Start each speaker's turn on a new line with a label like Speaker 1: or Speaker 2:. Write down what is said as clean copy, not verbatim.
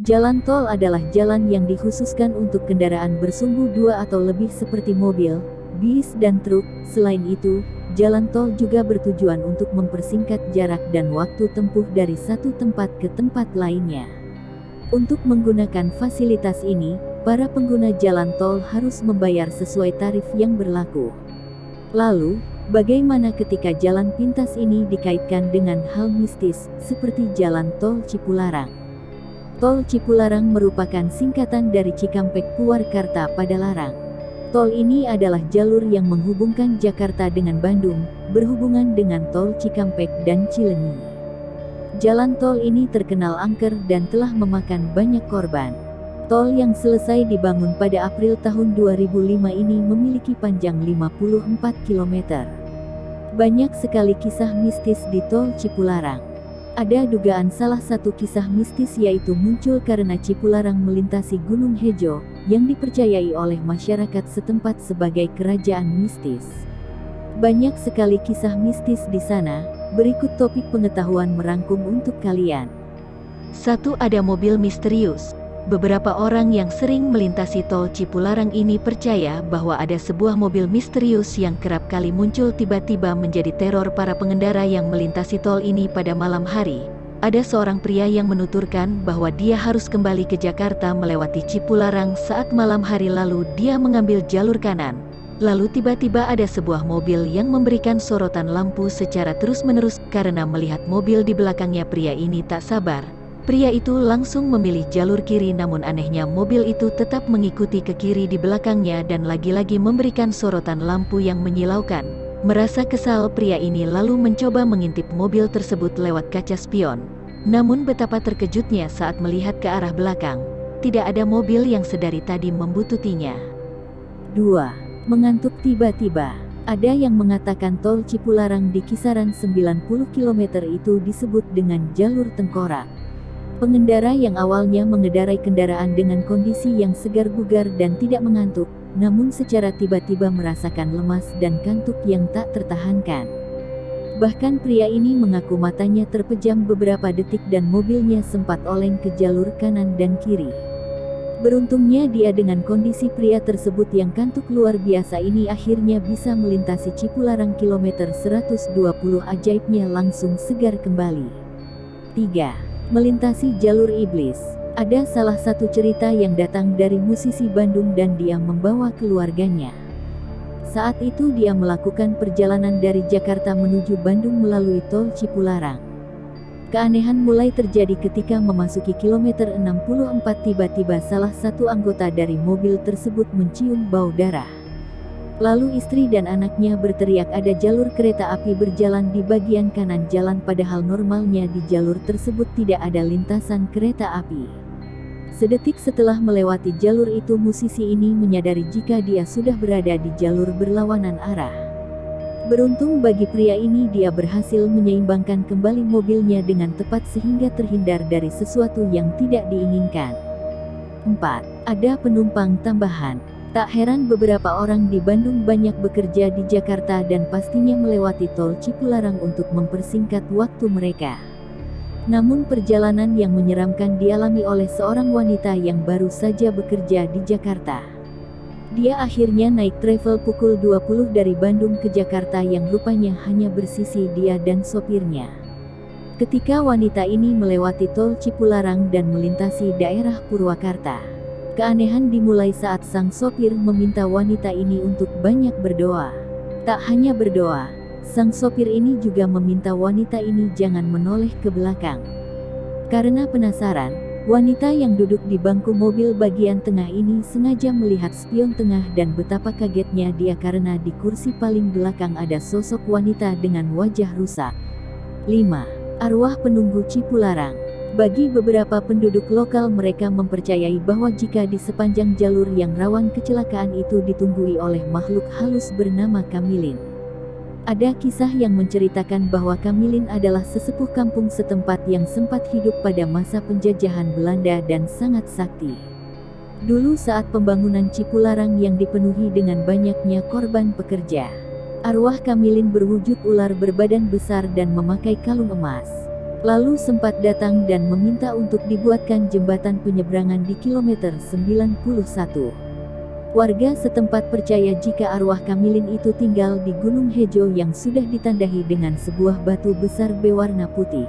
Speaker 1: Jalan tol adalah jalan yang dikhususkan untuk kendaraan bersumbu dua atau lebih seperti mobil, bis dan truk. Selain itu, jalan tol juga bertujuan untuk mempersingkat jarak dan waktu tempuh dari satu tempat ke tempat lainnya. Untuk menggunakan fasilitas ini, para pengguna jalan tol harus membayar sesuai tarif yang berlaku. Lalu, bagaimana ketika jalan pintas ini dikaitkan dengan hal mistis, seperti jalan tol Cipularang? Tol Cipularang merupakan singkatan dari Cikampek Purwakarta Padalarang. Tol ini adalah jalur yang menghubungkan Jakarta dengan Bandung, berhubungan dengan tol Cikampek dan Cileunyi. Jalan tol ini terkenal angker dan telah memakan banyak korban. Tol yang selesai dibangun pada April tahun 2005 ini memiliki panjang 54 km. Banyak sekali kisah mistis di tol Cipularang. Ada dugaan salah satu kisah mistis yaitu muncul karena Cipularang melintasi Gunung Hejo, yang dipercayai oleh masyarakat setempat sebagai kerajaan mistis. Banyak sekali kisah mistis di sana. Berikut topik pengetahuan merangkum untuk kalian.
Speaker 2: 1. Ada mobil misterius. Beberapa orang yang sering melintasi tol Cipularang ini percaya bahwa ada sebuah mobil misterius yang kerap kali muncul tiba-tiba menjadi teror para pengendara yang melintasi tol ini pada malam hari. Ada seorang pria yang menuturkan bahwa dia harus kembali ke Jakarta melewati Cipularang saat malam hari, lalu dia mengambil jalur kanan. Lalu tiba-tiba ada sebuah mobil yang memberikan sorotan lampu secara terus-menerus. Karena melihat mobil di belakangnya pria ini tak sabar, pria itu langsung memilih jalur kiri, namun anehnya mobil itu tetap mengikuti ke kiri di belakangnya dan lagi-lagi memberikan sorotan lampu yang menyilaukan. Merasa kesal, pria ini lalu mencoba mengintip mobil tersebut lewat kaca spion. Namun betapa terkejutnya saat melihat ke arah belakang. Tidak ada mobil yang sedari tadi membututinya.
Speaker 1: 2. Mengantuk tiba-tiba. Ada yang mengatakan tol Cipularang di kisaran 90 km itu disebut dengan jalur tengkorak. Pengendara yang awalnya mengendarai kendaraan dengan kondisi yang segar bugar dan tidak mengantuk, namun secara tiba-tiba merasakan lemas dan kantuk yang tak tertahankan. Bahkan pria ini mengaku matanya terpejam beberapa detik dan mobilnya sempat oleng ke jalur kanan dan kiri. Beruntungnya dia dengan kondisi pria tersebut yang kantuk luar biasa ini akhirnya bisa melintasi Cipularang kilometer 120. Ajaibnya langsung segar kembali. 3. Melintasi jalur iblis. Ada salah satu cerita yang datang dari musisi Bandung dan dia membawa keluarganya. Saat itu dia melakukan perjalanan dari Jakarta menuju Bandung melalui tol Cipularang. Keanehan mulai terjadi ketika memasuki kilometer 64. Tiba-tiba salah satu anggota dari mobil tersebut mencium bau darah. Lalu istri dan anaknya berteriak. Ada jalur kereta api berjalan di bagian kanan jalan, padahal normalnya di jalur tersebut tidak ada lintasan kereta api. Sedetik setelah melewati jalur itu, musisi ini menyadari jika dia sudah berada di jalur berlawanan arah. Beruntung bagi pria ini, dia berhasil menyeimbangkan kembali mobilnya dengan tepat sehingga terhindar dari sesuatu yang tidak diinginkan. 4. Ada penumpang tambahan. Tak heran beberapa orang di Bandung banyak bekerja di Jakarta dan pastinya melewati tol Cipularang untuk mempersingkat waktu mereka. Namun perjalanan yang menyeramkan dialami oleh seorang wanita yang baru saja bekerja di Jakarta. Dia akhirnya naik travel pukul 20 dari Bandung ke Jakarta yang rupanya hanya bersisi dia dan sopirnya. Ketika wanita ini melewati tol Cipularang dan melintasi daerah Purwakarta, keanehan dimulai saat sang sopir meminta wanita ini untuk banyak berdoa. Tak hanya berdoa, sang sopir ini juga meminta wanita ini jangan menoleh ke belakang. Karena penasaran, wanita yang duduk di bangku mobil bagian tengah ini sengaja melihat spion tengah dan betapa kagetnya dia karena di kursi paling belakang ada sosok wanita dengan wajah rusak. 5. Arwah penunggu Cipularang. Bagi beberapa penduduk lokal, mereka mempercayai bahwa jika di sepanjang jalur yang rawan kecelakaan itu ditunggui oleh makhluk halus bernama Kamilin. Ada kisah yang menceritakan bahwa Kamilin adalah sesepuh kampung setempat yang sempat hidup pada masa penjajahan Belanda dan sangat sakti. Dulu saat pembangunan Cipularang yang dipenuhi dengan banyaknya korban pekerja, arwah Kamilin berwujud ular berbadan besar dan memakai kalung emas. lalu sempat datang dan meminta untuk dibuatkan jembatan penyeberangan di kilometer 91. Warga setempat percaya jika arwah Kamilin itu tinggal di Gunung Hejo yang sudah ditandahi dengan sebuah batu besar berwarna putih.